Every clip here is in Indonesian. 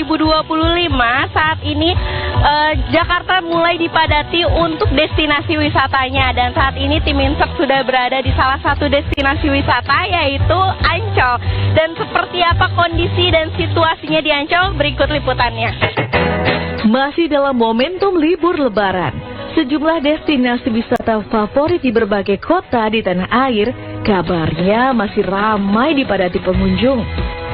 2025 saat ini Jakarta mulai dipadati untuk destinasi wisatanya, dan saat ini tim Insert sudah berada di salah satu destinasi wisata yaitu Ancol. Dan seperti apa kondisi dan situasinya di Ancol, berikut liputannya. Masih dalam momentum libur Lebaran, sejumlah destinasi wisata favorit di berbagai kota di tanah air kabarnya masih ramai dipadati pengunjung.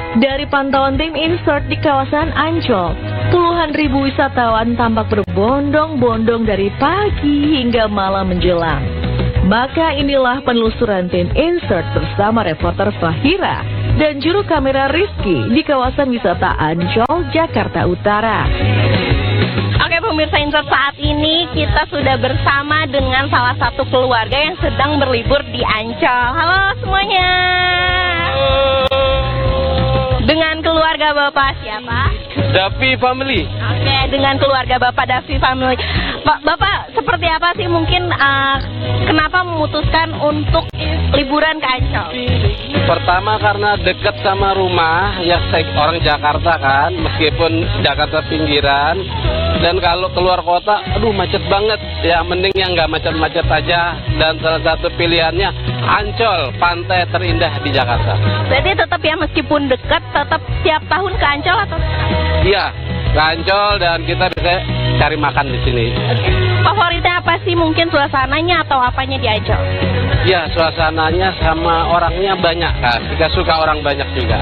Dari pantauan tim Insert di kawasan Ancol, puluhan ribu wisatawan tampak berbondong-bondong dari pagi hingga malam menjelang. Maka inilah penelusuran tim Insert bersama reporter Fahira dan juru kamera Rizky di kawasan wisata Ancol, Jakarta Utara. Oke pemirsa Insert, saat ini kita sudah bersama dengan salah satu keluarga yang sedang berlibur di Ancol. Halo semuanya. Dengan keluarga Bapak siapa? Davi Family. Oke, dengan keluarga Bapak Davi Family. Bapak seperti apa sih mungkin kenapa memutuskan untuk liburan ke Ancol? Pertama karena dekat sama rumah, ya orang Jakarta kan, meskipun Jakarta pinggiran. Dan kalau keluar kota, aduh macet banget. Ya mending yang nggak macet-macet aja. Dan salah satu pilihannya Ancol, pantai terindah di Jakarta. Jadi tetap ya meskipun dekat, tetap tiap tahun ke Ancol atau? Iya, ke Ancol dan kita bisa cari makan di sini. Favoritnya apa sih, mungkin suasananya atau apanya di Ancol? Ya, suasananya sama orangnya banyak kan. Kita suka orang banyak juga.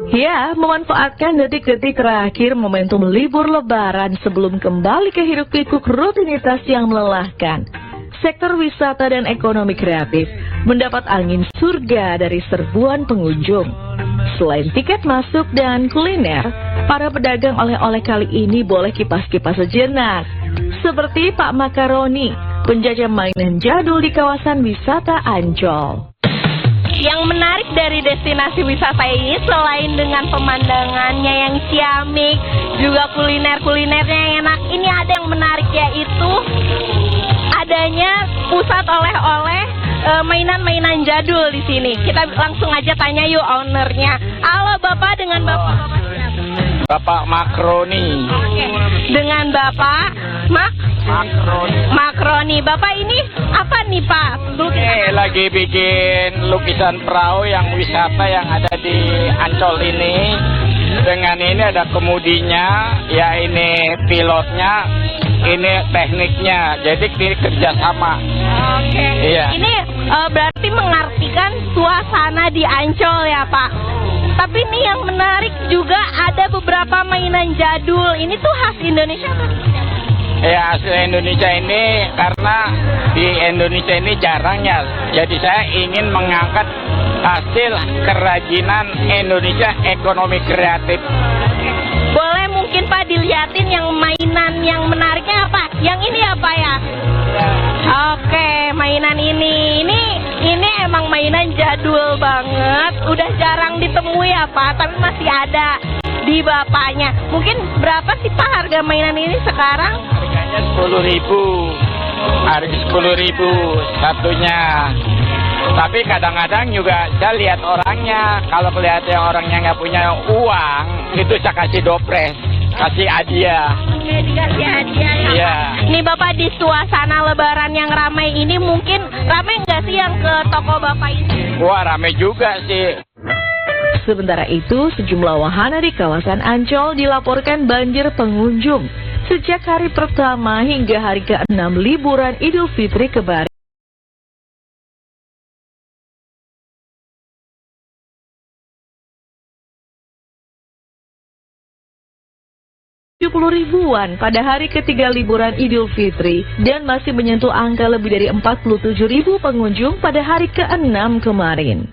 Ya, memanfaatkan detik-detik terakhir momentum libur Lebaran sebelum kembali ke hiruk-pikuk rutinitas yang melelahkan. Sektor wisata dan ekonomi kreatif mendapat angin surga dari serbuan pengunjung. Selain tiket masuk dan kuliner, para pedagang oleh-oleh kali ini boleh kipas-kipas sejenak. Seperti Pak Makaroni, penjajah mainan jadul di kawasan wisata Ancol. Yang menarik dari destinasi wisata ini selain dengan pemandangannya yang ciamik, juga kuliner-kulinernya yang enak, ini ada yang menarik yaitu adanya pusat oleh-oleh mainan-mainan jadul di sini. Kita langsung aja tanya yuk ownernya. Halo Bapak, dengan Bapak siapa? Bapak Makroni. Oke. Dengan Bapak Makroni. Bapak ini apa nih Pak? Lagi bikin lukisan perahu yang wisata yang ada di Ancol ini. Dengan ini ada kemudinya, ya ini pilotnya, ini tekniknya. Jadi ini kerjasama. Oke. Iya. Ini berarti mengartikan suasana di Ancol ya Pak. Tapi ini yang menarik juga ada beberapa mainan jadul. Ini tuh khas Indonesia kan? Ya, asli Indonesia ini karena di Indonesia ini jarang ya. Jadi saya ingin mengangkat hasil kerajinan Indonesia ekonomi kreatif. Boleh mungkin Pak dilihatin yang mainan yang menariknya apa? Yang ini apa ya? Oke, mainan ini emang mainan jadul banget. Udah jarang ditemui ya Pak, tapi masih ada di bapaknya. Mungkin berapa sih Pak harga mainan ini sekarang? Harganya 10.000. Harga 10.000 satunya. Tapi kadang-kadang juga saya lihat orangnya. Kalau kelihatan orangnya nggak punya uang, itu saya kasih dopres, kasih hadiah. Oke, dikasih hadiah ya Iya. Pak. Nih Bapak, di suasana Lebaran yang ramai ini mungkin ramai nggak sih yang ke toko Bapak ini? Wah, ramai juga sih. Sementara itu, sejumlah wahana di kawasan Ancol dilaporkan banjir pengunjung sejak hari pertama hingga hari ke-6 liburan Idul Fitri kemarin. 70 ribuan pada hari ketiga liburan Idul Fitri dan masih menyentuh angka lebih dari 47 ribu pengunjung pada hari ke-6 kemarin.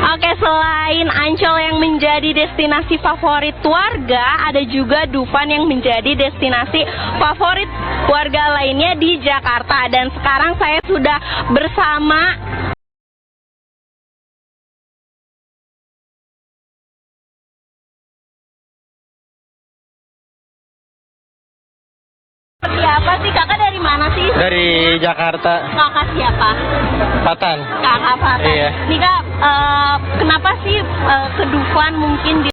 Oke, selain Ancol yang menjadi destinasi favorit warga, ada juga Dufan yang menjadi destinasi favorit warga lainnya di Jakarta. Dan sekarang saya sudah bersama seperti siapa sih? Kakak dari mana sih? Dari Jakarta, Kakak siapa? Patan. Kakak Fatan. Iya. Nih Kak, kenapa sih ke Dufan mungkin di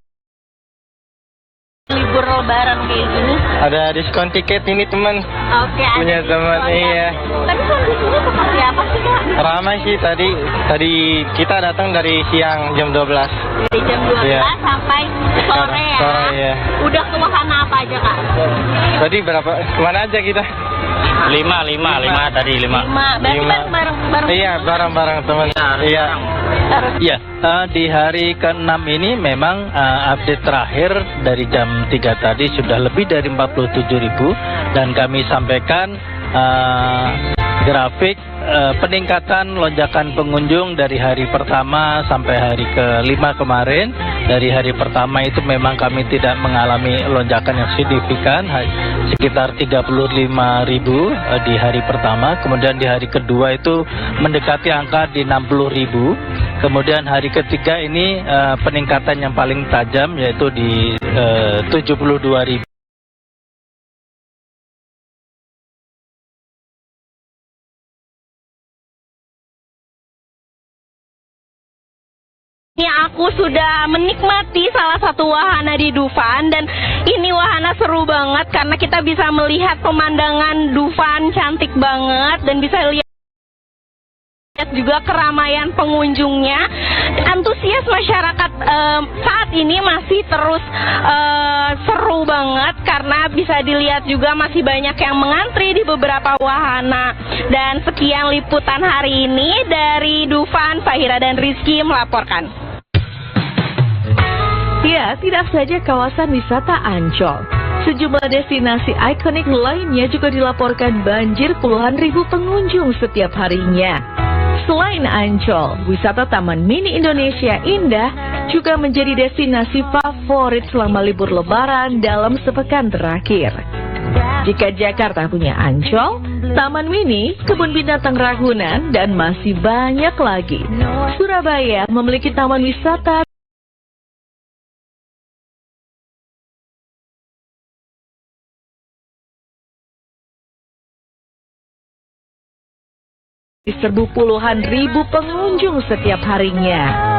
libur lebaran kayak gini? Ada diskon tiket ini teman. Oke, ada Punya teman, diskon, ya. iya. Tapi kondisinya seperti apa sih Kak? Ramai sih tadi kita datang dari siang jam 12. Dari jam 12 Iya. sampai sore ya? Sore, iya. Udah ke wahana apa aja Kak? Tadi berapa? Kemana aja kita? 5 tadi 5. 5, berarti Lima. bareng-bareng. Iya, bareng-bareng teman. Iya. Ya, di hari ke-6 ini memang update terakhir dari jam 3 tadi sudah lebih dari 47.000 dan kami sampaikan grafik peningkatan lonjakan pengunjung dari hari pertama sampai hari ke-5 kemarin. Dari hari pertama itu memang kami tidak mengalami lonjakan yang signifikan, sekitar 35.000 di hari pertama. Kemudian di hari kedua itu mendekati angka di 60.000. Kemudian hari ketiga ini peningkatan yang paling tajam yaitu di 72.000. Ini aku sudah menikmati salah satu wahana di Dufan dan ini wahana seru banget karena kita bisa melihat pemandangan Dufan cantik banget dan bisa lihat juga keramaian pengunjungnya. Antusias masyarakat saat ini masih terus seru banget karena bisa dilihat juga masih banyak yang mengantri di beberapa wahana. Dan sekian liputan hari ini dari Dufan, Fahira dan Rizky melaporkan. Ya, tidak saja kawasan wisata Ancol. Sejumlah destinasi ikonik lainnya juga dilaporkan banjir puluhan ribu pengunjung setiap harinya. Selain Ancol, wisata Taman Mini Indonesia Indah juga menjadi destinasi favorit selama libur lebaran dalam sepekan terakhir. Jika Jakarta punya Ancol, Taman Mini, Kebun Binatang Ragunan, dan masih banyak lagi. Surabaya memiliki taman wisata diserbu puluhan ribu pengunjung setiap harinya.